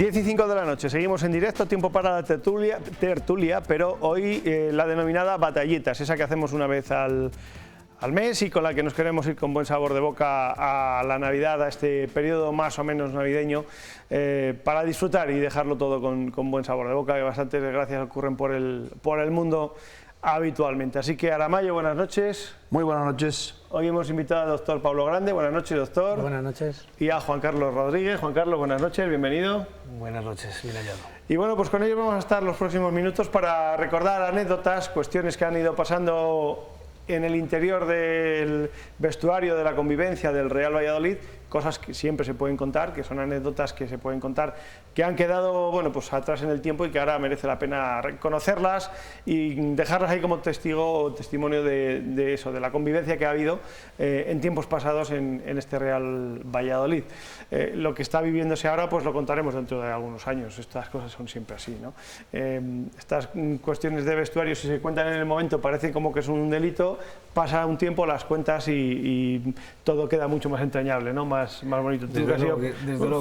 10:05 de la noche, seguimos en directo, tiempo para la tertulia, pero hoy la denominada batallitas, esa que hacemos una vez al mes y con la que nos queremos ir con buen sabor de boca a la Navidad, a este periodo más o menos navideño, para disfrutar y dejarlo todo con buen sabor de boca, que bastantes desgracias ocurren por el mundo habitualmente. Así que Aramayo, buenas noches. Muy buenas noches. Hoy hemos invitado al doctor Pablo Grande. Buenas noches, doctor. Buenas noches. Y a Juan Carlos Rodríguez. Juan Carlos, buenas noches, bienvenido. Buenas noches, bien hallado. Y bueno, pues con ellos vamos a estar los próximos minutos para recordar anécdotas, cuestiones que han ido pasando en el interior del vestuario de la convivencia del Real Valladolid, cosas que siempre se pueden contar, que son anécdotas que se pueden contar, que han quedado, bueno, pues atrás en el tiempo y que ahora merece la pena reconocerlas y dejarlas ahí como testigo o testimonio de eso, de la convivencia que ha habido en tiempos pasados en este Real Valladolid. Lo que está viviéndose ahora, pues lo contaremos dentro de algunos años. Estas cosas son siempre así, ¿no? Estas cuestiones de vestuario, si se cuentan en el momento, parece como que es un delito, pasa un tiempo, las cuentas y todo queda mucho más entrañable, ¿no? Más bonito. Tú que has sido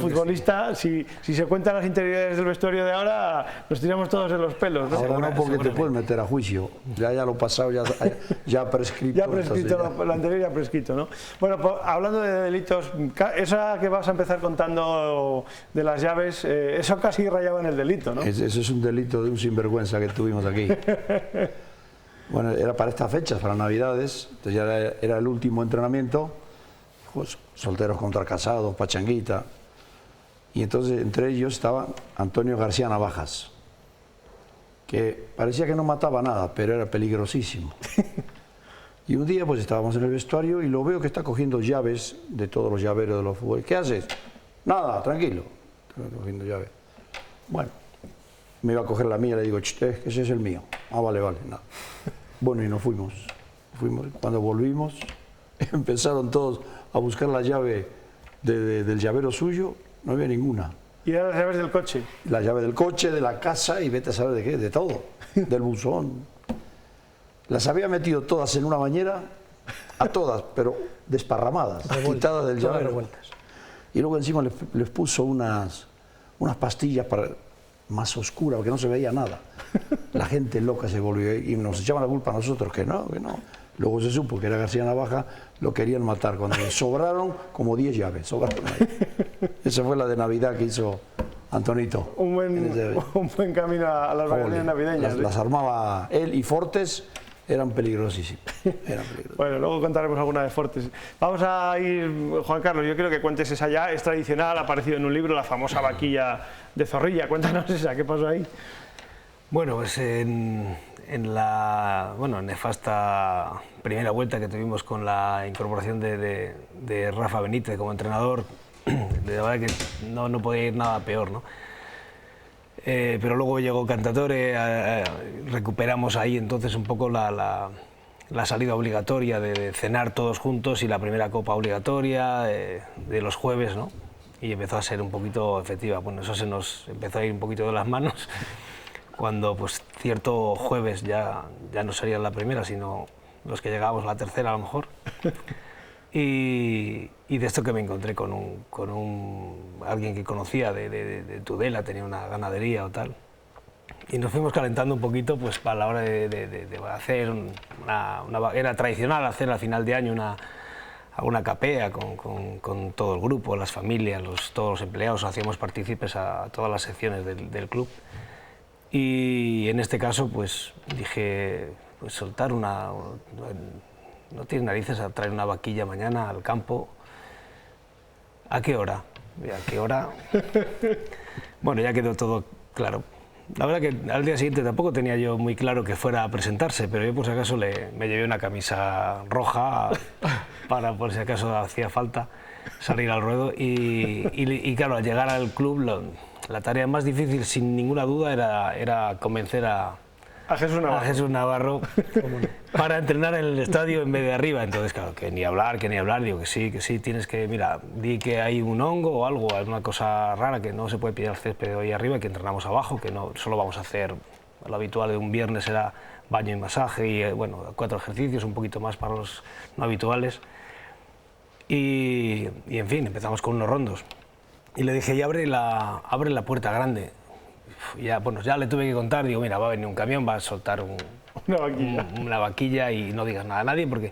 futbolista, si se cuentan las interioridades del vestuario de ahora, nos tiramos todos de los pelos, ¿no? Ahora no, porque te puedes meter a juicio. Ya lo pasado, ya prescrito. Ya prescrito, entonces, lo anterior ya prescrito, ¿no? Bueno, pues, hablando de delitos, esa que vas a empezar contando de las llaves, eso casi rayaba en el delito, ¿no? Eso es un delito de un sinvergüenza que tuvimos aquí. Bueno, era para estas fechas, para Navidades, entonces ya era el último entrenamiento, pues, solteros contra casados, pachanguita, y entonces entre ellos estaba Antonio García Navajas, que parecía que no mataba nada, pero era peligrosísimo. Y un día pues estábamos en el vestuario y lo veo que está cogiendo llaves de todos los llaveros de los futbolistas. ¿Qué haces? Nada, tranquilo, estoy cogiendo llaves. Bueno, me iba a coger la mía, le digo, que ese es el mío. Ah, vale, nada. Bueno, y nos fuimos. Cuando volvimos, empezaron todos a buscar la llave del llavero suyo, no había ninguna. ¿Y eran las llaves del coche? La llave del coche, de la casa y vete a saber de qué, de todo, del buzón. Las había metido todas en una bañera, a todas, pero desparramadas, quitadas del llavero. Y luego encima les puso unas pastillas más oscuras, porque no se veía nada. La gente loca se volvió y nos echaban la culpa a nosotros, que no. Luego se supo que era García Navaja, lo querían matar. Cuando le sobraron como 10 llaves. Sobraron ahí. Esa fue la de Navidad que hizo Antonito. Un buen camino a las vacaciones navideñas. Las armaba él y Fortes, eran peligrosísimos. Bueno, luego contaremos alguna de Fortes. Vamos a ir, Juan Carlos, yo quiero que cuentes esa ya, es tradicional, ha aparecido en un libro, la famosa vaquilla de Zorrilla. Cuéntanos esa, ¿qué pasó ahí? Bueno, pues en la nefasta primera vuelta que tuvimos con la incorporación de Rafa Benítez como entrenador, de verdad que no podía ir nada peor, ¿no? Pero luego llegó Cantatore, recuperamos ahí entonces un poco la salida obligatoria de cenar todos juntos y la primera copa obligatoria de los jueves, ¿no? Y empezó a ser un poquito efectiva. Bueno, eso se nos empezó a ir un poquito de las manos cuando pues cierto jueves ya no sería la primera, sino los que llegábamos la tercera a lo mejor. Y de esto que me encontré con alguien que conocía de Tudela, tenía una ganadería o tal, y nos fuimos calentando un poquito pues para la hora de hacer era tradicional hacer al final de año una capea con todo el grupo, las familias, todos los empleados, hacíamos partícipes a todas las secciones del club. Y en este caso pues dije, pues soltar no tienes narices a traer una vaquilla mañana al campo. ¿A qué hora? ¿A qué hora? Bueno, ya quedó todo claro. La verdad que al día siguiente tampoco tenía yo muy claro que fuera a presentarse, pero yo por si acaso me llevé una camisa roja para por si acaso hacía falta salir al ruedo y claro, al llegar al club la tarea más difícil sin ninguna duda era convencer a Jesús Navarro para entrenar en el estadio en vez de arriba. Entonces, claro, que ni hablar, digo que sí, tienes que, mira, di que hay un hongo o algo, alguna cosa rara, que no se puede pillar el césped hoy arriba, que entrenamos abajo, que no solo vamos a hacer, lo habitual de un viernes era baño y masaje y, bueno, 4 ejercicios, un poquito más para los no habituales. Y en fin, empezamos con unos rondos. y le dije, y abre la puerta grande. Y ya, bueno, ya le tuve que contar, digo, mira, va a venir un camión, va a soltar una vaquilla y no digas nada a nadie porque,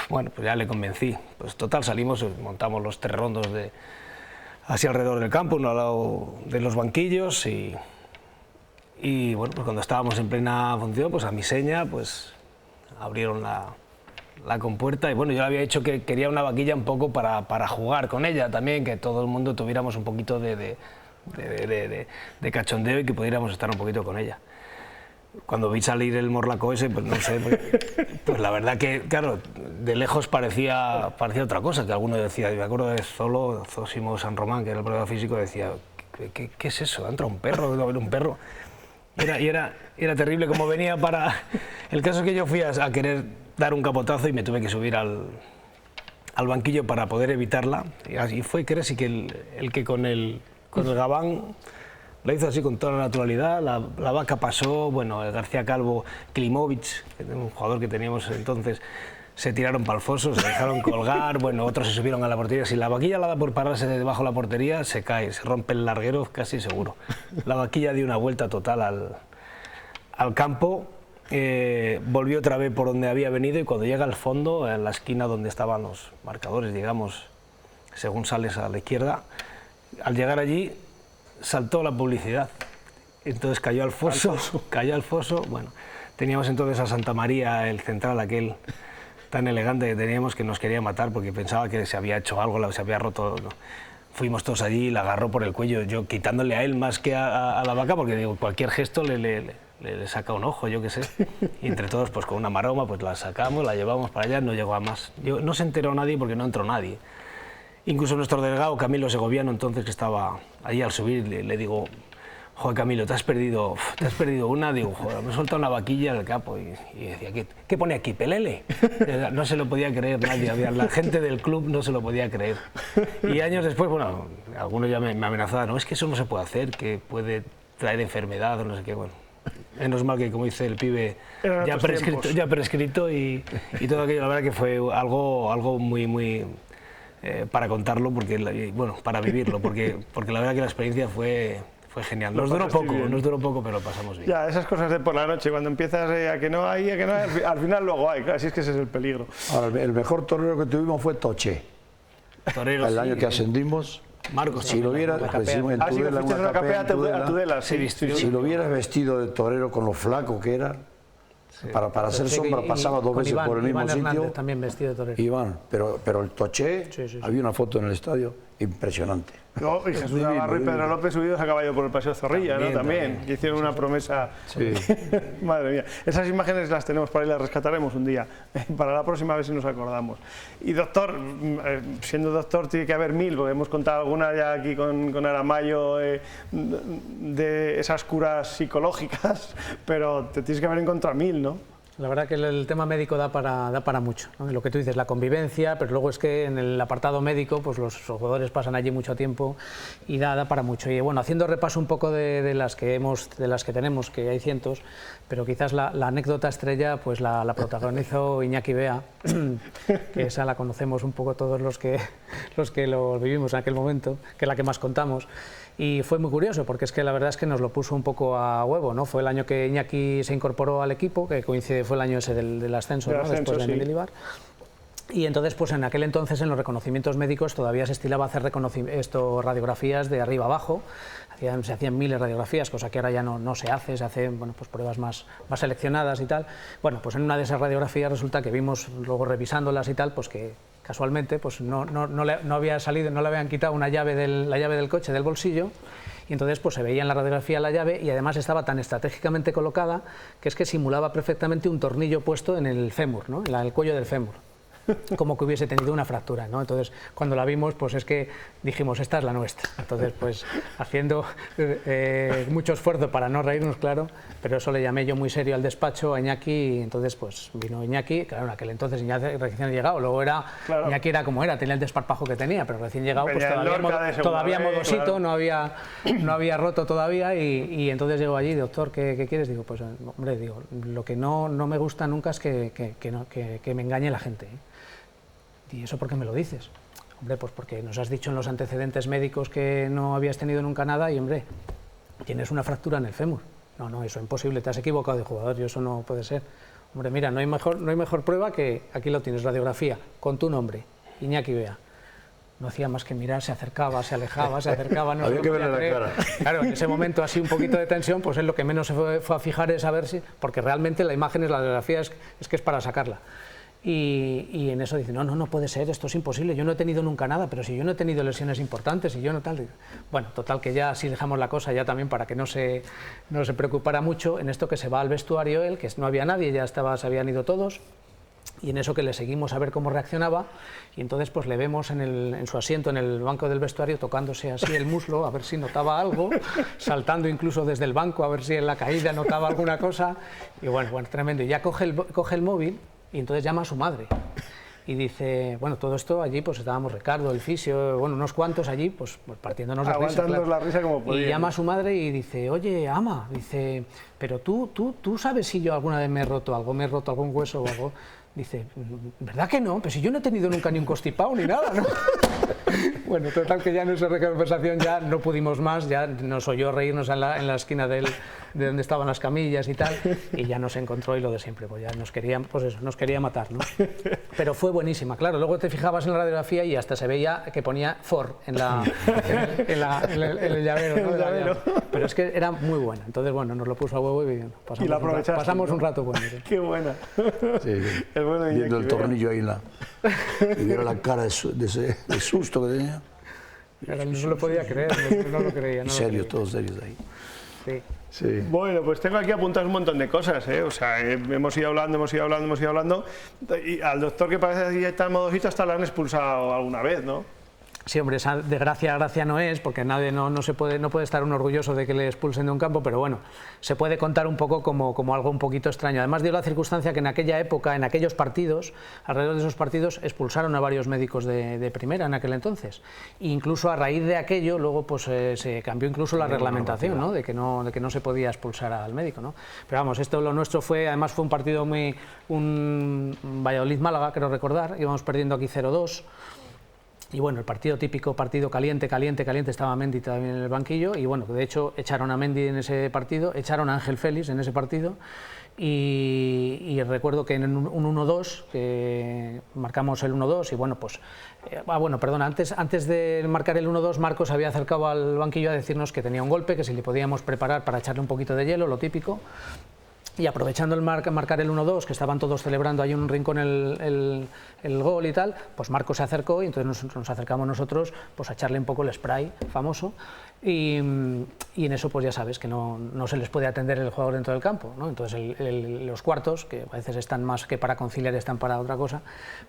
bueno, pues ya le convencí. Pues total, salimos, montamos los 3 rondos así alrededor del campo, uno al lado de los banquillos y bueno, pues cuando estábamos en plena función, pues a mi seña, pues abrieron la compuerta y bueno, yo le había dicho que quería una vaquilla un poco para jugar con ella también, que todo el mundo tuviéramos un poquito de cachondeo y que pudiéramos estar un poquito con ella. Cuando vi salir el morlaco ese, pues no sé, pues la verdad que, claro, de lejos parecía otra cosa, que alguno decía, me acuerdo de Zósimo San Román, que era el preparador físico, decía, ¿qué es eso? ¿Entra un perro? ¿Va a haber un perro? Y era terrible como venía para... El caso es que yo fui a querer dar un capotazo y me tuve que subir al banquillo para poder evitarla, y así fue, creo, sí que el que con el gabán lo hizo así con toda la naturalidad, la vaca pasó, bueno, el García Calvo, Klimovic, un jugador que teníamos entonces, se tiraron para el foso, se dejaron colgar, bueno, otros se subieron a la portería. Si la vaquilla la da por pararse debajo de la portería, se cae, se rompe el larguero casi seguro. La vaquilla dio una vuelta total al campo, volvió otra vez por donde había venido y cuando llega al fondo, en la esquina donde estaban los marcadores, digamos, según sales a la izquierda, al llegar allí saltó la publicidad, entonces cayó al foso, bueno, teníamos entonces a Santa María, el central aquel tan elegante que teníamos, que nos quería matar porque pensaba que se había hecho algo, se había roto, ¿no? Fuimos todos allí, la agarró por el cuello, yo quitándole a él más que a la vaca, porque digo, cualquier gesto le saca un ojo, yo qué sé, y entre todos pues con una maroma pues la sacamos, la llevamos para allá, no llegó a más. No se enteró nadie porque no entró nadie. Incluso nuestro delegado Camilo Segoviano, entonces, que estaba allí al subir, le digo, joder Camilo, te has perdido una, digo, joder, me he soltado una vaquilla del capo y decía, ¿qué pone aquí? ¿Pelele? No se lo podía creer nadie, la gente del club no se lo podía creer. Y años después, bueno, algunos ya me amenazaban, no, es que eso no se puede hacer, que puede traer enfermedad o no sé qué, bueno. Menos mal que, como dice el pibe, ya prescrito y todo aquello, la verdad que fue algo muy para contarlo, bueno, para vivirlo, porque la verdad que la experiencia fue genial. Nos duró poco, pero lo pasamos bien. Ya, esas cosas de por la noche, cuando empiezas a que no hay, al final luego hay, así es que ese es el peligro. Ahora, el mejor torero que tuvimos fue Toché. Torero, el año que ascendimos. Marcos, si lo hubieras en una capea a Tudela, sí. Si lo hubieras vestido de torero con lo flaco que era, sí. para hacer sombra pasaba 2 veces por el mismo Iván sitio. Hernández también vestido de torero. Iván, pero el Toché, había una foto en el estadio impresionante. No, y Jesús Navarro y Pedro López subidos a caballo por el Paseo Zorrilla, también, que hicieron una promesa. Sí. Madre mía, esas imágenes las tenemos para ir, las rescataremos un día, para la próxima vez si nos acordamos. Y doctor, siendo doctor tiene que haber 1000, porque hemos contado alguna ya aquí con Aramayo de esas curas psicológicas, pero te tienes que haber encontrado 1000, ¿no? La verdad que el tema médico da para mucho, ¿no? Lo que tú dices, la convivencia, pero luego es que en el apartado médico pues los jugadores pasan allí mucho tiempo y da para mucho. Y bueno, haciendo repaso un poco de las que tenemos, que hay cientos, pero quizás la anécdota estrella pues la protagonizó Iñaki Bea, que esa la conocemos un poco todos los que lo vivimos en aquel momento, que es la que más contamos. Y fue muy curioso, porque es que la verdad es que nos lo puso un poco a huevo, ¿no? Fue el año que Iñaki se incorporó al equipo, que fue el año ese del ascenso, ¿no? Después de Mendilibar. Y entonces, pues en aquel entonces, en los reconocimientos médicos, todavía se estilaba hacer radiografías de arriba abajo. Se hacían 1000 radiografías, cosa que ahora ya no se hace, se hacen pues pruebas más seleccionadas y tal. Bueno, pues en una de esas radiografías resulta que vimos, luego revisándolas y tal, pues que casualmente pues no había salido, no le habían quitado la llave del coche del bolsillo, y entonces pues se veía en la radiografía la llave y además estaba tan estratégicamente colocada que es que simulaba perfectamente un tornillo puesto en el fémur, ¿no? En el cuello del fémur, como que hubiese tenido una fractura, ¿no? Entonces, cuando la vimos, pues es que dijimos, esta es la nuestra. Entonces, pues haciendo mucho esfuerzo para no reírnos, claro, pero eso le llamé yo muy serio al despacho a Iñaki, y entonces pues vino Iñaki, claro, en aquel entonces Iñaki recién llegado, luego claro. Iñaki era como era, tenía el desparpajo que tenía, pero recién llegado pues todavía modosito, claro. no había roto todavía, y entonces llego allí, doctor, ¿qué quieres? Digo, pues hombre, digo, lo que no me gusta nunca es que me engañe la gente, ¿eh? ¿Y eso por qué me lo dices? Hombre, pues porque nos has dicho en los antecedentes médicos que no habías tenido nunca nada y, hombre, tienes una fractura en el fémur. No, no, eso es imposible, te has equivocado de jugador y eso no puede ser. Hombre, mira, no hay mejor prueba que aquí lo tienes, radiografía, con tu nombre, Iñaki Bea. No hacía más que mirar, se acercaba, se alejaba, se acercaba. No había que verle la cara. Claro, en ese momento así un poquito de tensión, pues él lo que menos se fue a fijar es a ver si... Porque realmente la imagen, la radiografía es que es para sacarla. Y en eso dice, no puede ser, esto es imposible, yo no he tenido nunca nada, pero si yo no he tenido lesiones importantes y yo no tal... Bueno, total, que ya así dejamos la cosa, ya también para que no se preocupara mucho, en esto que se va al vestuario él, que no había nadie, ya se habían ido todos, y en eso que le seguimos a ver cómo reaccionaba, y entonces pues le vemos en su asiento, en el banco del vestuario, tocándose así el muslo, a ver si notaba algo, saltando incluso desde el banco, a ver si en la caída notaba alguna cosa, y bueno, tremendo, y ya coge el móvil, y entonces llama a su madre y dice, bueno, todo esto allí, pues estábamos Ricardo, el fisio, bueno, unos cuantos allí, pues partiéndonos de risa, claro. La risa como podía. Y llama a su madre y dice, oye, ama, dice, pero tú sabes si yo alguna vez me he roto algún hueso o algo. Dice, ¿verdad que no? Pues si yo no he tenido nunca ni un constipado ni nada, ¿no? Bueno, total que ya en esa conversación ya no pudimos más, ya nos oyó reírnos en la esquina de donde estaban las camillas y tal, y ya nos encontró y lo de siempre, pues ya nos quería matar, ¿no? Pero fue buenísima, claro, luego te fijabas en la radiografía y hasta se veía que ponía For en el llavero, ¿no? Pero es que era muy buena, entonces bueno, nos lo puso a huevo y pasamos un rato bueno. ¿Sí? Qué buena. Sí, viendo el tornillo ahí y viera la cara de susto que tenía. No se lo podía creer, no lo creía. Serios, todos serios ahí. Sí. Sí. Bueno, pues tengo aquí apuntadas un montón de cosas, ¿eh? O sea, hemos ido hablando, y al doctor que parece que ya está en modosito hasta lo han expulsado alguna vez, ¿no? Sí, hombre, esa de gracia no es, porque nadie no puede estar uno orgulloso de que le expulsen de un campo, pero bueno, se puede contar un poco como algo un poquito extraño. Además dio la circunstancia que en aquella época, en aquellos partidos, alrededor de esos partidos, expulsaron a varios médicos de primera en aquel entonces. E incluso a raíz de aquello, luego pues se cambió incluso la reglamentación, ¿no? De que no se podía expulsar al médico, ¿no? Pero vamos, lo nuestro además fue un partido un Valladolid-Málaga, creo recordar, íbamos perdiendo aquí 0-2. Y bueno, el partido típico, partido caliente, estaba Mendy también en el banquillo y bueno, de hecho echaron a Mendy en ese partido, echaron a Ángel Félix en ese partido y recuerdo que en un 1-2, que marcamos el 1-2 y bueno, pues, antes de marcar el 1-2 Marcos había acercado al banquillo a decirnos que tenía un golpe, que si le podíamos preparar para echarle un poquito de hielo, lo típico. Y aprovechando marcar el 1-2, que estaban todos celebrando ahí en un rincón el gol y tal, pues Marcos se acercó y entonces nos acercamos nosotros pues a echarle un poco el spray famoso y en eso pues ya sabes que no se les puede atender el jugador dentro del campo, ¿no? Entonces los cuartos, que a veces están más que para conciliar, están para otra cosa,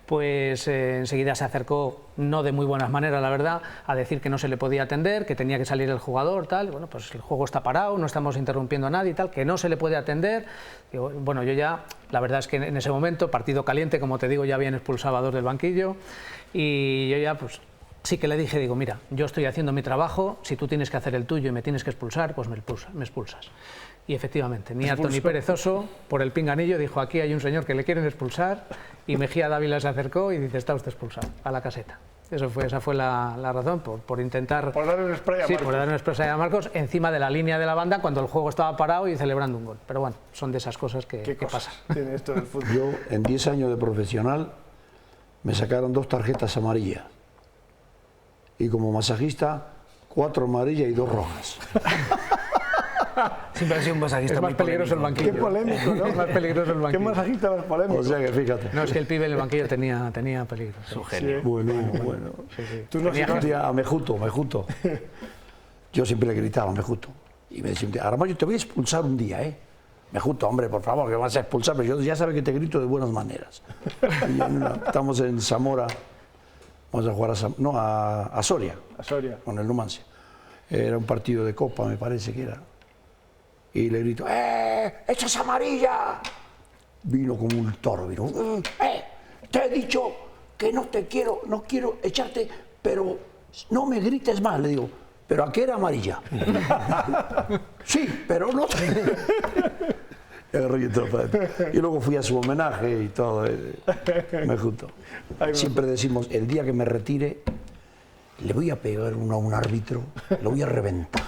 pues enseguida se acercó, no de muy buenas maneras la verdad, a decir que no se le podía atender, que tenía que salir el jugador, tal, bueno, pues el juego está parado, no estamos interrumpiendo a nadie y tal, que no se le puede atender. Digo, bueno, yo ya, la verdad es que en ese momento, partido caliente, como te digo, ya habían expulsado a 2 del banquillo y yo ya pues sí que le dije, digo, mira, yo estoy haciendo mi trabajo, si tú tienes que hacer el tuyo y me tienes que expulsar, pues me expulsas. Y efectivamente, ni harto ni perezoso, por el pinganillo, dijo, aquí hay un señor que le quieren expulsar, y Mejía Dávila se acercó y dice, está usted expulsado, a la caseta. Esa fue la razón, por intentar... Por dar un spray a Marcos. Sí, por dar un spray a Marcos encima de la línea de la banda cuando el juego estaba parado y celebrando un gol. Pero bueno, son de esas cosas que pasan. Tiene esto del fútbol. Yo, en 10 años de profesional, me sacaron 2 tarjetas amarillas. Y como masajista, 4 amarillas y 2 rojas. Siempre ha sido un masajista. Es más peligroso el banquillo. Qué polémico, ¿no? Es más peligroso el banquillo. Qué masajista más polémico. O sea que fíjate. No, es que el pibe en el banquillo tenía peligro. Su genio. Bueno. Sí. Tú no A Mejuto. Yo siempre le gritaba a Mejuto. Y me decía, ahora yo te voy a expulsar un día, ¿eh? Mejuto, hombre, por favor, que vas a expulsar, pero yo ya sabes que te grito de buenas maneras. Estamos en Zamora, vamos a jugar a Soria. A Soria. Con el Numancia. Era un partido de Copa, me parece que era. Y le grito, ¡echas amarilla! Vino como un toro, te he dicho que no quiero echarte, pero no me grites más, le digo, ¿pero a qué era amarilla? Sí, pero no. Y luego fui a su homenaje y todo, me junto. Siempre decimos, el día que me retire, le voy a pegar uno a un árbitro, lo voy a reventar.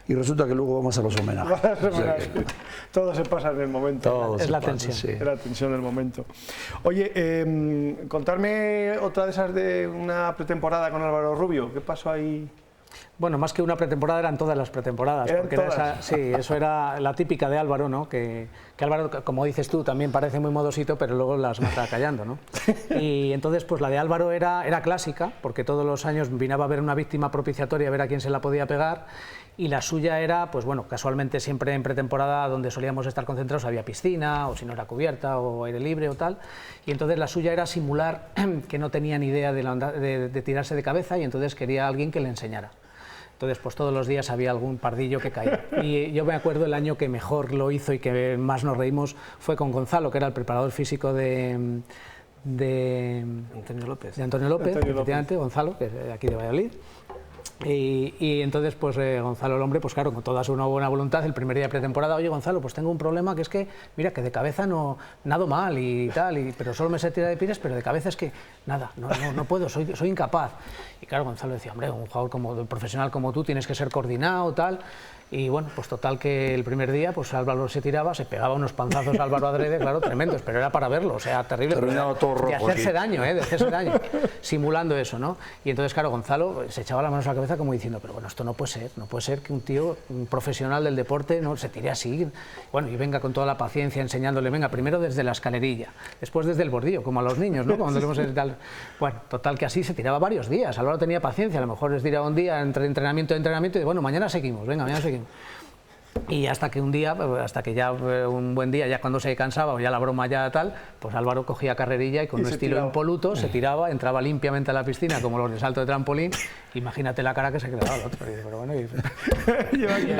Y resulta que luego vamos a los homenajes. O sea que, todo se pasa en el momento. todo Es se la pasa, tensión. sí. Es la tensión del momento. Oye, contarme otra de esas de una pretemporada con Álvaro Rubio. ¿Qué pasó ahí? Bueno, más que una pretemporada eran todas las pretemporadas, ¿Eran porque todas? sí, eso era la típica de Álvaro, ¿no? Que Álvaro, como dices tú, también parece muy modosito, pero luego las mata callando, ¿no? Y entonces, pues la de Álvaro era clásica, porque todos los años vino a ver una víctima propiciatoria, a ver a quién se la podía pegar, y la suya era, pues bueno, casualmente siempre en pretemporada donde solíamos estar concentrados había piscina, o si no era cubierta, o aire libre o tal, y entonces la suya era simular que no tenía ni idea de tirarse de cabeza, y entonces quería a alguien que le enseñara. Entonces, pues todos los días había algún pardillo que caía. Y yo me acuerdo el año que mejor lo hizo y que más nos reímos fue con Gonzalo, que era el preparador físico de Antonio López. de Antonio López, Antonio efectivamente, Gonzalo, que es de aquí de Valladolid. Y entonces, pues Gonzalo, el hombre, pues claro, con toda su buena voluntad, el primer día de pretemporada, oye Gonzalo, pues tengo un problema que es que, mira, que de cabeza no nado mal y tal, pero solo me sé tirar de pires, pero de cabeza es que nada, no puedo, soy incapaz. Y claro, Gonzalo decía, hombre, un jugador profesional como tú tienes que ser coordinado, tal. Y bueno, pues total que el primer día, pues Álvaro se tiraba, se pegaba unos panzazos a Álvaro adrede, claro, tremendos, pero era para verlo, o sea, terrible. Terminaba todo rojo de hacerse aquí. daño, de hacerse daño, simulando eso, ¿no? Y entonces, claro, Gonzalo se echaba las manos a la cabeza como diciendo, pero bueno, esto no puede ser que un tío, un profesional del deporte, no se tire así. Bueno, y venga con toda la paciencia enseñándole, venga, primero desde la escalerilla, después desde el bordillo, como a los niños, ¿no? Cuando tal. Bueno, total que así se tiraba varios días, Álvaro tenía paciencia, a lo mejor les tiraba un día entre entrenamiento y bueno, mañana seguimos, venga, mañana seguimos. Y hasta que un día, hasta que ya un buen día, ya cuando se cansaba o ya la broma ya tal, pues Álvaro cogía carrerilla y con un estilo impoluto se tiraba, entraba limpiamente a la piscina como los de salto de trampolín. Imagínate la cara que se quedaba el otro. Y dice, pero bueno,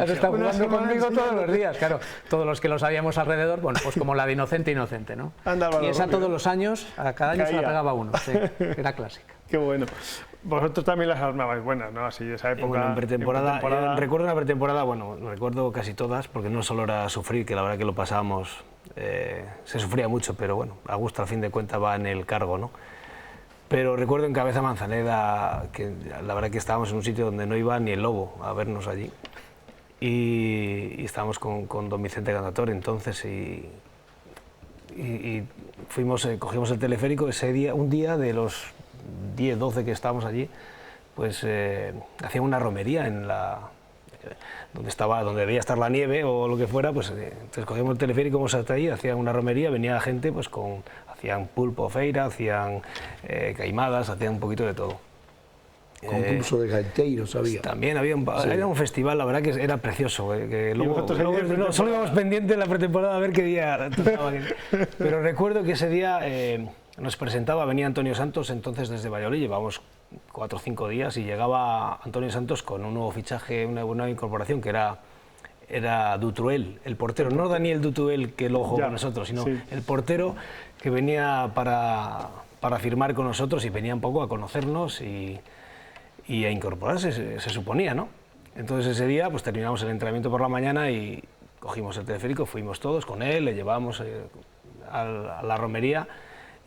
has estado jugando conmigo todos los días, claro. Todos los que lo sabíamos alrededor, bueno, pues como la de inocente, ¿no? Anda, Álvaro y esa Rubio. todos los años, a cada año se la pegaba uno, sí, era clásica. Qué bueno. Vosotros también las armabais buenas, ¿no? Así, esa época. Bueno, en pretemporada, recuerdo una pretemporada, bueno, recuerdo casi todas, porque no solo era sufrir, que la verdad que lo pasábamos, se sufría mucho, pero bueno, a gusto al fin de cuentas va en el cargo, ¿no? Pero recuerdo en Cabeza Manzaneda, que la verdad que estábamos en un sitio donde no iba ni el lobo a vernos allí, y estábamos con don Vicente Cantatore entonces, y fuimos, cogimos el teleférico ese día, un día de los 10, 12 que estábamos allí, pues hacían una romería en donde debía estar la nieve o lo que fuera, pues entonces cogíamos el teleférico, íbamos hasta allí, hacían una romería, venía la gente, pues hacían pulpo, feira, hacían caimadas, hacían un poquito de todo. Concurso de gaiteiros había. También había era un festival, la verdad que era precioso. Que luego, vosotros solo íbamos pendientes en la pretemporada a ver qué día tocaba. Pero recuerdo que ese día nos presentaba, venía Antonio Santos, entonces desde Valladolid, llevábamos 4 o 5 días, y llegaba Antonio Santos con un nuevo fichaje, una buena incorporación, que era Dutruel, el portero, no Daniel Dutruel, que luego jugó con nosotros, sino el portero que venía para firmar con nosotros y venía un poco a conocernos y a incorporarse, se suponía, ¿no? Entonces ese día pues terminamos el entrenamiento por la mañana y cogimos el teleférico, fuimos todos con él, le llevamos a la romería,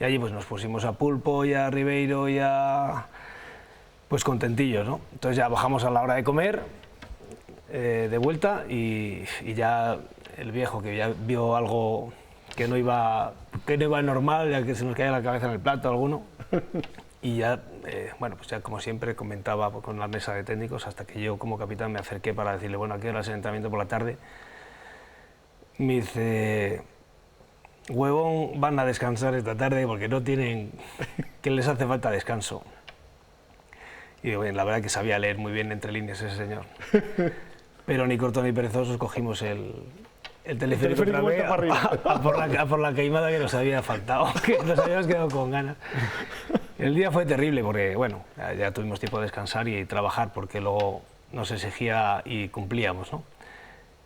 y allí pues nos pusimos a Pulpo y a Ribeiro y a... pues contentillos, ¿no? Entonces ya bajamos a la hora de comer, de vuelta, y ya el viejo, que ya vio algo que no iba normal, ya que se nos caía la cabeza en el plato alguno, y ya, bueno, pues ya como siempre comentaba con la mesa de técnicos, hasta que yo como capitán me acerqué para decirle, bueno, ¿a qué hora es el entrenamiento por la tarde? Me dice, huevón, van a descansar esta tarde porque no tienen, que les hace falta descanso. Y bueno, la verdad que sabía leer muy bien entre líneas ese señor. Pero ni corto ni perezosos cogimos el teleférico otra vez a por la queimada que nos había faltado, que nos habíamos quedado con ganas. El día fue terrible porque, bueno, ya tuvimos tiempo de descansar y trabajar porque luego nos exigía y cumplíamos, ¿no?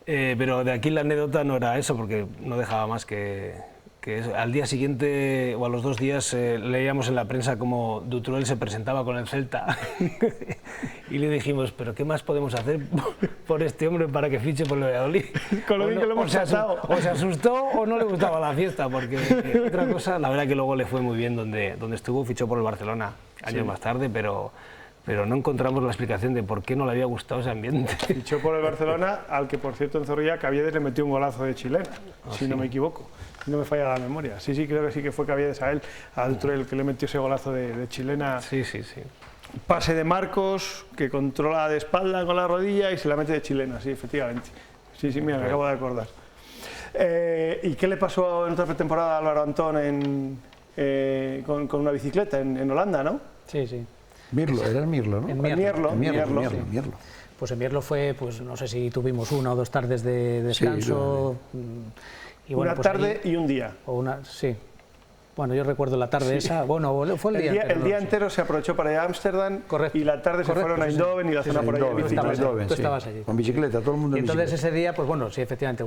Pero de aquí la anécdota no era eso, porque no dejaba más que eso. Al día siguiente o a los 2 días leíamos en la prensa cómo Dutruel se presentaba con el Celta y le dijimos, pero ¿qué más podemos hacer por este hombre para que fiche por el Valladolid? Con lo bien que lo hemos pasado. O se asustó o no le gustaba la fiesta, porque otra cosa, la verdad que luego le fue muy bien donde estuvo, fichó por el Barcelona años más tarde, pero pero no encontramos la explicación de por qué no le había gustado ese ambiente. Fichó por el Barcelona, al que por cierto en Zorrilla Caviedes le metió un golazo de chilena, si no me equivoco, si no me falla la memoria. Sí, creo que sí que fue Caviedes a él, al el que le metió ese golazo de chilena. Sí. Pase de Marcos, que controla de espalda con la rodilla y se la mete de chilena, sí, efectivamente. Sí, mira, me acabo de acordar. ¿Y qué le pasó en otra pretemporada a Álvaro Antón con una bicicleta en Holanda, no? Sí. Mirlo, era el Mirlo, ¿no? En Mierlo. Pues en Mierlo fue, pues no sé si tuvimos 1 o 2 tardes de descanso. Y bueno, una pues tarde ahí, y un día. Sí. Bueno, yo recuerdo la tarde esa, bueno, fue el día entero. El día entero se aprovechó para ir a Ámsterdam y la tarde se fueron a Eindhoven y la zona por ahí de bicicleta. Tú estabas allí. Con bicicleta, todo el mundo y en entonces bicicleta. ese día, pues bueno, sí, efectivamente,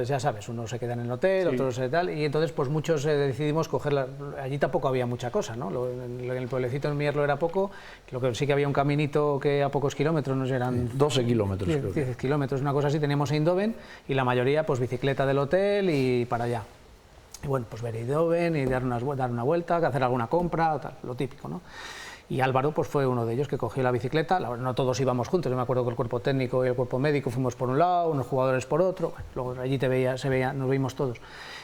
ya sabes, unos se quedan en el hotel, otros tal, y entonces pues muchos decidimos cogerla. Allí tampoco había mucha cosa, ¿no? En el pueblecito en Mierlo era poco, lo que sí que había un caminito que a pocos kilómetros, no sé, eran 12 kilómetros. 10 kilómetros, una cosa así, teníamos Eindhoven y la mayoría pues bicicleta del hotel y para allá. Y bueno, pues ver Eindhoven y dar una vuelta, hacer alguna compra, tal, lo típico, ¿no? Y Álvaro pues fue uno de ellos que cogió la bicicleta, no todos íbamos juntos, yo me acuerdo que el cuerpo técnico y el cuerpo médico fuimos por un lado, unos jugadores por otro, luego allí nos veíamos todos.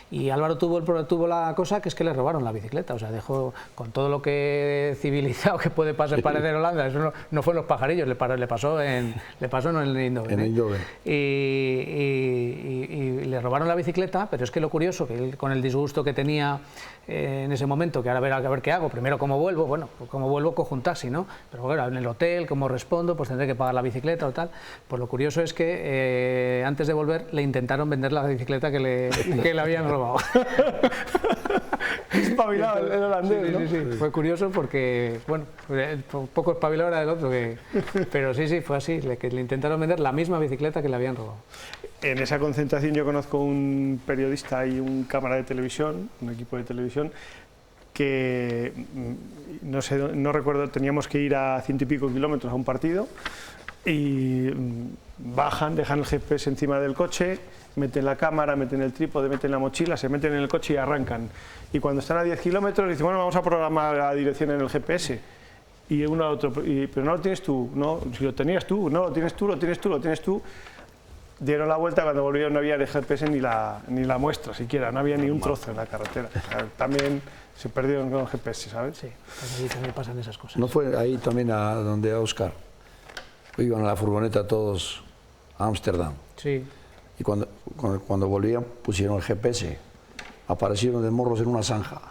Y Álvaro tuvo la cosa que es que le robaron la bicicleta, o sea, dejó con todo lo que civilizado que puede pasar en Holanda, eso no fue en los pajarillos, le pasó en Eindhoven. En Eindhoven. Y le robaron la bicicleta, pero es que lo curioso, que él, con el disgusto que tenía en ese momento, que ahora a ver qué hago, primero cómo vuelvo, bueno, pues como vuelvo cojo un taxi, ¿no? Pero bueno, en el hotel, cómo respondo, pues tendré que pagar la bicicleta o tal. Pues lo curioso es que antes de volver le intentaron vender la bicicleta que le habían robado. Espabilado el holandés, ¿no? Sí. Fue curioso porque, bueno, poco espabilado era el otro, pero sí, fue así, que le intentaron vender la misma bicicleta que le habían robado. En esa concentración yo conozco un periodista y un cámara de televisión, un equipo de televisión, que no recuerdo, teníamos que ir a 100 y pico kilómetros a un partido y bajan, dejan el GPS encima del coche, meten la cámara, meten el trípode, meten la mochila, se meten en el coche y arrancan. Y cuando están a 10 kilómetros dicen, bueno, vamos a programar la dirección en el GPS. Y uno al otro, pero no lo tienes tú, no, si lo tenías tú, no, lo tienes tú. Dieron la vuelta, cuando volvieron no había el GPS ni la muestra siquiera, no había ni un trozo en la carretera. O sea, también se perdieron con el GPS, ¿sabes? Sí, pues allí también pasan esas cosas. ¿No fue ahí también donde a Óscar? Iban a la furgoneta todos a Ámsterdam. Sí. Y cuando volvían pusieron el GPS, aparecieron de morros en una zanja.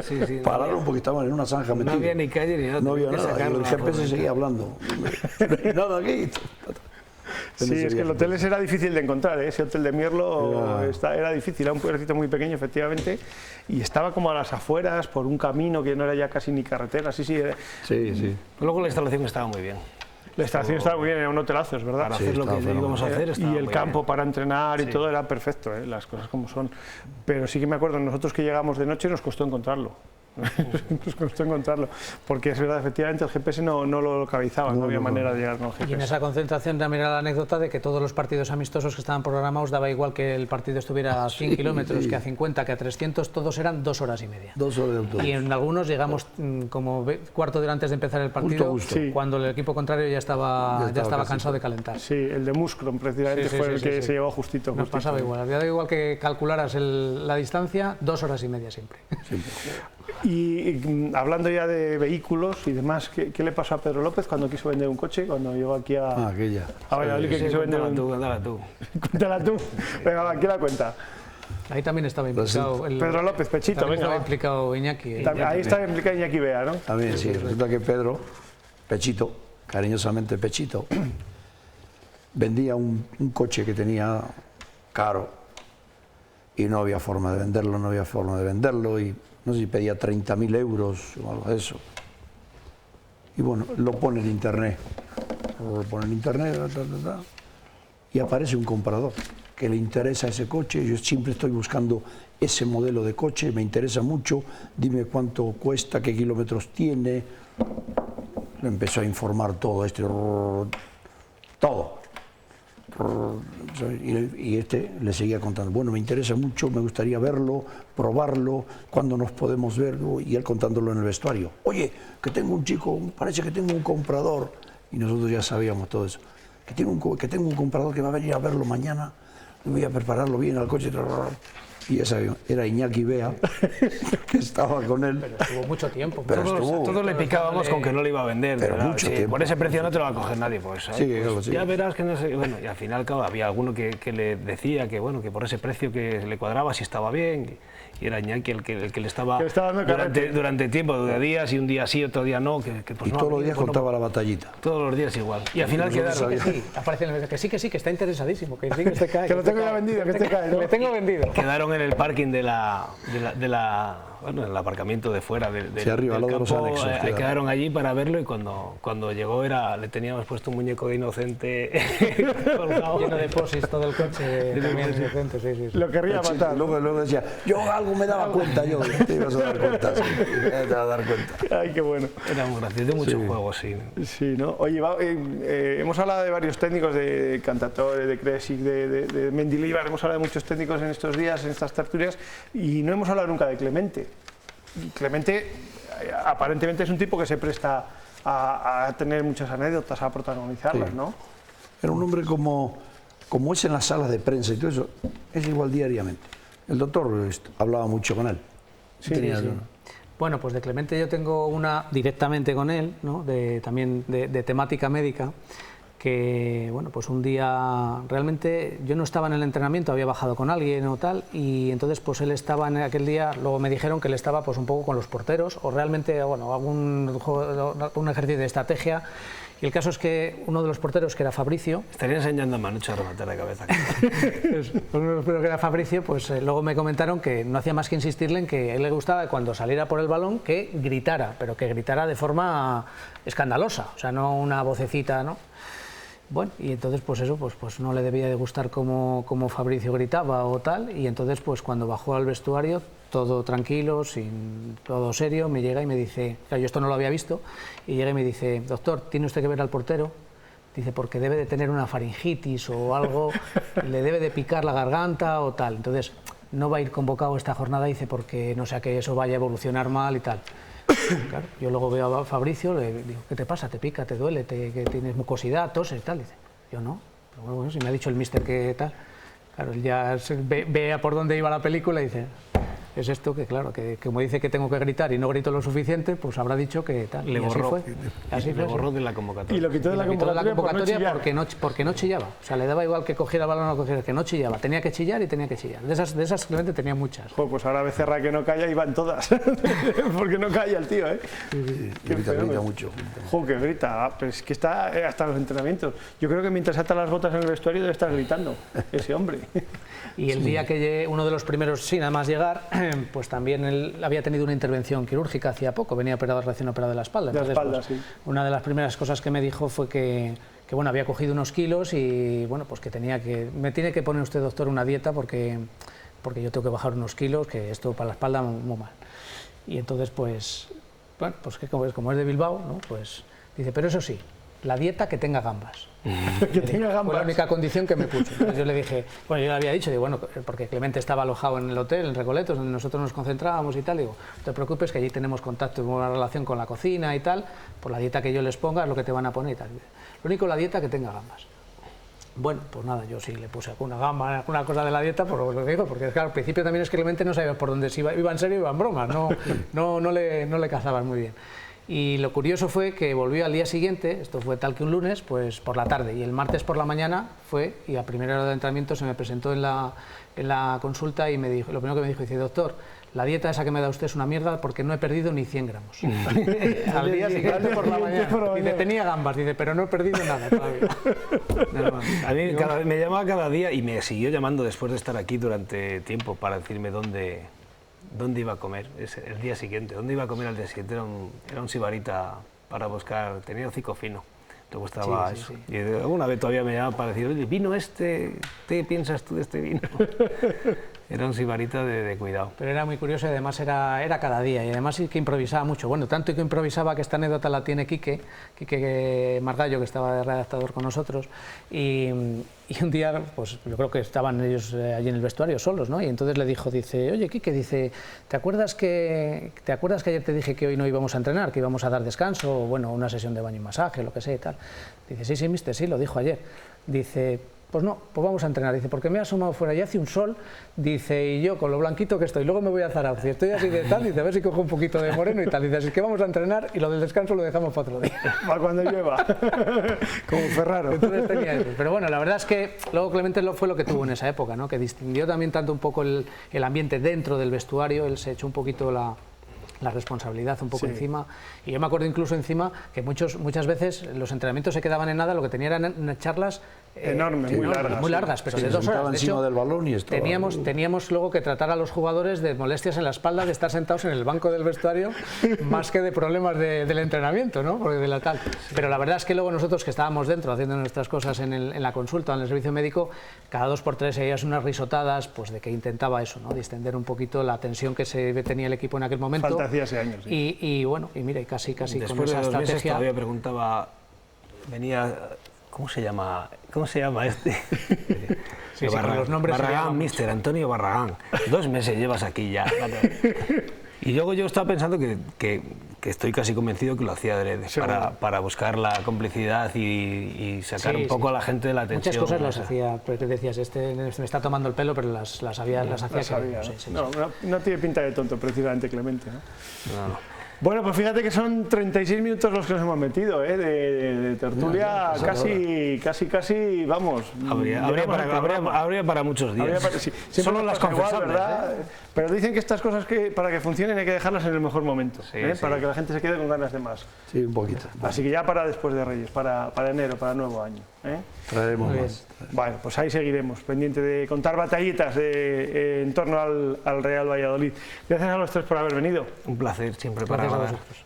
Sí, Pararon porque estaban en una zanja metidos. No había ni calle ni nada. No había nada, y el GPS seguía hablando. No hay nada aquí. Sí, es que el hotel ese era difícil de encontrar, ¿eh? Ese hotel de Mierlo era difícil, era un pueblecito muy pequeño efectivamente y estaba como a las afueras por un camino que no era ya casi ni carretera, sí. Luego la instalación estaba muy bien. La instalación estaba muy bien, era un hotelazo, es verdad. Para hacer lo que íbamos a hacer estaba y el muy campo bien. para entrenar y todo era perfecto, las cosas como son. Pero sí que me acuerdo, nosotros que llegamos de noche nos costó encontrarlo. Porque es verdad, efectivamente el GPS no lo localizaba, no había manera de llegar con el GPS. Y en esa concentración también era la anécdota de que todos los partidos amistosos que estaban programados daba igual que el partido estuviera a 100 kilómetros, que a 50, que a 300, todos eran 2 horas y media. 2 horas de autobús. Y en algunos llegamos como cuarto de hora antes de empezar el partido, Justo. cuando el equipo contrario ya estaba cansado de calentar. Sí, el de Muskron precisamente fue el que se llevó justito. Nos pasaba igual, había dado igual que calcularas la distancia, 2 horas y media siempre. Y hablando ya de vehículos y demás, ¿qué le pasó a Pedro López cuando quiso vender un coche? Cuando llegó aquí a Valladolid, que quiso vender un... Cuéntala tú. Cuéntala tú. Venga, va, ¿quién la cuenta? Ahí también estaba implicado... Pedro López, Pechito, también venga. estaba implicado Iñaki. Ahí está implicado Iñaki Bea, ¿no? También, sí. Resulta que Pedro, Pechito, cariñosamente Pechito, vendía un coche que tenía caro y no había forma de venderlo, y no sé si pedía 30.000 euros o algo de eso. Y bueno, lo pone en internet. Y aparece un comprador que le interesa ese coche. Yo siempre estoy buscando ese modelo de coche, me interesa mucho, dime cuánto cuesta, qué kilómetros tiene. Le empezó a informar todo esto, todo. Y este le seguía contando, bueno, me interesa mucho, me gustaría verlo, probarlo, ¿cuándo nos podemos ver? Y él contándolo en el vestuario. Oye, que tengo un chico, parece que tengo un comprador. Y nosotros ya sabíamos todo eso. Que tengo un comprador que va a venir a verlo mañana, voy a prepararlo bien al coche. Y ese era Iñaki Bea, que estaba con él. Pero estuvo mucho tiempo. Pero Todos le picábamos con que no le iba a vender. Pero ¿verdad? mucho Sí, tiempo. por ese precio no te lo va a coger nadie. Pues, Sí, pues, claro, sí. ya verás que no sé. Bueno, y al final había alguno que le decía que, bueno, que por ese precio que le cuadraba si estaba bien. Y era Iñaki el que le estaba durante tiempo, de días, y un día sí, otro día no. Pues y no, todos los días pues contaba no, la batallita. todos los días igual. Y al final quedaron. Que sí, aparece en el mensaje, que sí, que está interesadísimo, que sí, que te cae. Que lo tengo ya vendido, que te cae, ¿no? Le tengo vendido. Quedaron en el parking bueno, en el aparcamiento de fuera Sí, arriba, al lado de los anexos, quedaron allí para verlo, y cuando llegó le teníamos puesto un muñeco de Inocente colgado. Lleno de posis todo el coche, también Inocente, sí. Lo querría matar. Luego decía, yo algo me daba cuenta, yo te ibas a dar cuenta, sí, te vas a dar cuenta. Ay, qué bueno. Era muy gracioso, de muchos juegos, sí. Sí, ¿no? Oye, hemos hablado de varios técnicos, de Cantatore, de Kresic, de Mendilibar, hemos hablado de muchos técnicos en estos días, en estas tertulias, y no hemos hablado nunca de Clemente. Clemente aparentemente es un tipo que se presta a tener muchas anécdotas, a protagonizarlas, Sí. ¿no? Era un hombre como es en las salas de prensa y todo eso, es igual diariamente. El doctor hablaba mucho con él. Sí, Tenía- sí. Bueno, pues de Clemente yo tengo una directamente con él, ¿no? También de temática médica, que bueno, pues un día realmente yo no estaba en el entrenamiento, había bajado con alguien o tal, y entonces pues él estaba en aquel día, luego me dijeron que él estaba pues un poco con los porteros, o realmente, bueno, un ejercicio de estrategia. Y el caso es que uno de los porteros, que era Fabricio, Estaría enseñando a Manucho a rematar de cabeza. uno de los porteros que era Fabricio, pues luego me comentaron que no hacía más que insistirle en que a él le gustaba que cuando saliera por el balón que gritara, pero que gritara de forma escandalosa, o sea, no una vocecita, ¿no? Bueno, y entonces pues eso, pues no le debía de gustar como Fabricio gritaba o tal, y entonces pues cuando bajó al vestuario, todo tranquilo, todo serio, me llega y me dice, claro, yo esto no lo había visto, y llega y me dice, doctor, ¿tiene usted que ver al portero? Dice, porque debe de tener una faringitis o algo, le debe de picar la garganta o tal, entonces no va a ir convocado esta jornada, dice, porque no sea que eso vaya a evolucionar mal y tal. Claro, yo luego veo a Fabricio, le digo, ¿qué te pasa? ¿Te pica? ¿Te duele? ¿Que tienes mucosidad? ¿Toses? Tal. Dice, yo no. Pero bueno, si me ha dicho el mister que tal. Claro, él ya ve por dónde iba la película y dice, es esto que claro, que como dice que tengo que gritar y no grito lo suficiente, pues habrá dicho que tal. Le y así borró, fue. Así le fue, borró sí. de la convocatoria. Y lo quitó de la Lo quitó de la convocatoria convocatoria porque no chillaba. O sea, le daba igual que cogiera el balón o no cogiera, que no chillaba. Tenía que chillar y tenía que chillar. De esas realmente tenía muchas. Joder, pues ahora Becerra que no calla y van todas. Porque no calla el tío, ¿eh? Grita mucho. Joder, que grita. Pero es que está hasta en los entrenamientos. Yo creo que mientras ata las botas en el vestuario debe estar gritando ese hombre. Y el día que uno de los primeros, sin nada más llegar, pues también él había tenido una intervención quirúrgica hacía poco, venía recién operado de la espalda. De la espalda, pues, sí. una de las primeras cosas que me dijo fue que bueno, había cogido unos kilos y bueno, pues que me tiene que poner usted, doctor, una dieta porque yo tengo que bajar unos kilos, que esto para la espalda muy mal. Y entonces pues, bueno, pues que como es de Bilbao, ¿no? Pues dice, pero eso sí, la dieta que tenga gambas. Que tenga Fue la gambas. única condición que me puso. Entonces yo le dije, bueno, yo le había dicho, digo, bueno, porque Clemente estaba alojado en el hotel, en Recoletos, donde nosotros nos concentrábamos y tal, digo, no te preocupes que allí tenemos contacto y buena relación con la cocina y tal, por la dieta que yo les ponga es lo que te van a poner y tal. Lo único, la dieta que tenga gambas. Bueno, pues nada, yo sí le puse alguna gamba, alguna cosa de la dieta, por lo que digo, porque claro, al principio también es que Clemente no sabía por dónde se iba en serio, iba en broma, no le cazaban muy bien. Y lo curioso fue que volvió al día siguiente, esto fue tal que un lunes, pues por la tarde, y el martes por la mañana fue, y a primera hora de entrenamiento se me presentó en la consulta y me dijo, lo primero que me dijo, dice, doctor, la dieta esa que me da usted es una mierda porque no he perdido ni 100 gramos. Al día siguiente por la mañana. Dice, tenía gambas, dice, pero no he perdido nada todavía. A mí me llamaba cada día y me siguió llamando después de estar aquí durante tiempo para decirme dónde iba a comer el día siguiente, dónde iba a comer al día siguiente. Era un sibarita para buscar, tenía hocico fino, le gustaba eso. Sí. Y alguna vez todavía me llamaba para decir, oye, vino este, ¿qué piensas tú de este vino? Era un sibarita de cuidado. Pero era muy curioso y además era cada día y además sí que improvisaba mucho. Bueno, tanto que improvisaba que esta anécdota la tiene Quique Margallo, que estaba de redactador con nosotros, y un día, pues yo creo que estaban ellos allí en el vestuario solos, ¿no? Y entonces le dijo, dice, oye Quique, dice, ¿te acuerdas que ayer te dije que hoy no íbamos a entrenar, que íbamos a dar descanso, o bueno, una sesión de baño y masaje, lo que sea y tal? Dice, sí, mister, sí, lo dijo ayer. Dice, pues no, pues vamos a entrenar. Dice, porque me he asomado fuera y hace un sol, dice, y yo con lo blanquito que estoy, luego me voy a Zarauz y estoy así de tal, dice, a ver si cojo un poquito de moreno y tal. Dice, así que vamos a entrenar y lo del descanso lo dejamos para otro día. Para cuando llueva, como Ferraro. Entonces tenía eso. Pero bueno, la verdad es que luego Clemente fue lo que tuvo en esa época, ¿no? Que distinguió también tanto un poco el ambiente dentro del vestuario, él se echó un poquito la responsabilidad un poco encima, y yo me acuerdo incluso encima que muchas veces los entrenamientos se quedaban en nada, lo que tenía eran charlas enormes, muy largas, pero sí, de 2 horas. De encima hecho, del balón y estaba... teníamos luego que tratar a los jugadores de molestias en la espalda de estar sentados en el banco del vestuario más que de problemas del entrenamiento, ¿no? Porque de la tal. Pero la verdad es que luego nosotros que estábamos dentro haciendo nuestras cosas en la consulta, en el servicio médico, cada 2 por 3 oías unas risotadas, pues de que intentaba eso, ¿no? Distender un poquito la tensión que tenía el equipo en aquel momento. Falta hacía ese año, sí. Y bueno, y mira, y casi Después con esa de 2 meses estrategia. todavía preguntaba, venía, ¿cómo se llama este? Sí, con los nombres Barragán, mister Antonio Barragán. 2 meses llevas aquí ya. Y luego yo estaba pensando que estoy casi convencido que lo hacía adrede, para buscar la complicidad y sacar un poco a la gente de la tensión. Muchas cosas las hacía, pero te decías, me está tomando el pelo, pero las hacía. No tiene pinta de tonto, precisamente, Clemente, ¿no? No. Bueno, pues fíjate que son 36 minutos los que nos hemos metido, de tertulia, casi, vamos. Habría para muchos días. Solo las confesables, ¿verdad? Pero dicen que estas cosas para que funcionen hay que dejarlas en el mejor momento, para que la gente se quede con ganas de más. Sí, un poquito. Así que ya para después de Reyes, para enero, para el nuevo año. Traeremos más. Bueno, pues ahí seguiremos, pendiente de contar batallitas en torno al Real Valladolid. Gracias a los 3 por haber venido. Un placer, siempre para vosotros.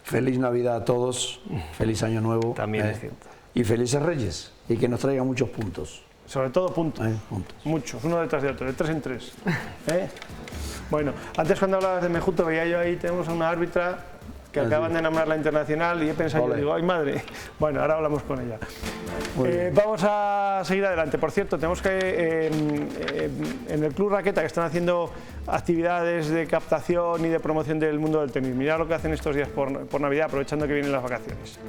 Feliz Navidad a todos, feliz Año Nuevo. También es cierto. Y felices Reyes, y que nos traigan muchos puntos. Sobre todo puntos. Muchos, uno detrás de otro, de 3 en 3. Bueno, antes cuando hablabas de Mejuto, veía yo ahí, tenemos a una árbitra que acaban de nombrar la internacional y he pensado, yo digo, ¡ay madre! Bueno, ahora hablamos con ella. Vamos a seguir adelante. Por cierto, tenemos que en el Club Raqueta, que están haciendo actividades de captación y de promoción del mundo del tenis. Mirad lo que hacen estos días por Navidad, aprovechando que vienen las vacaciones.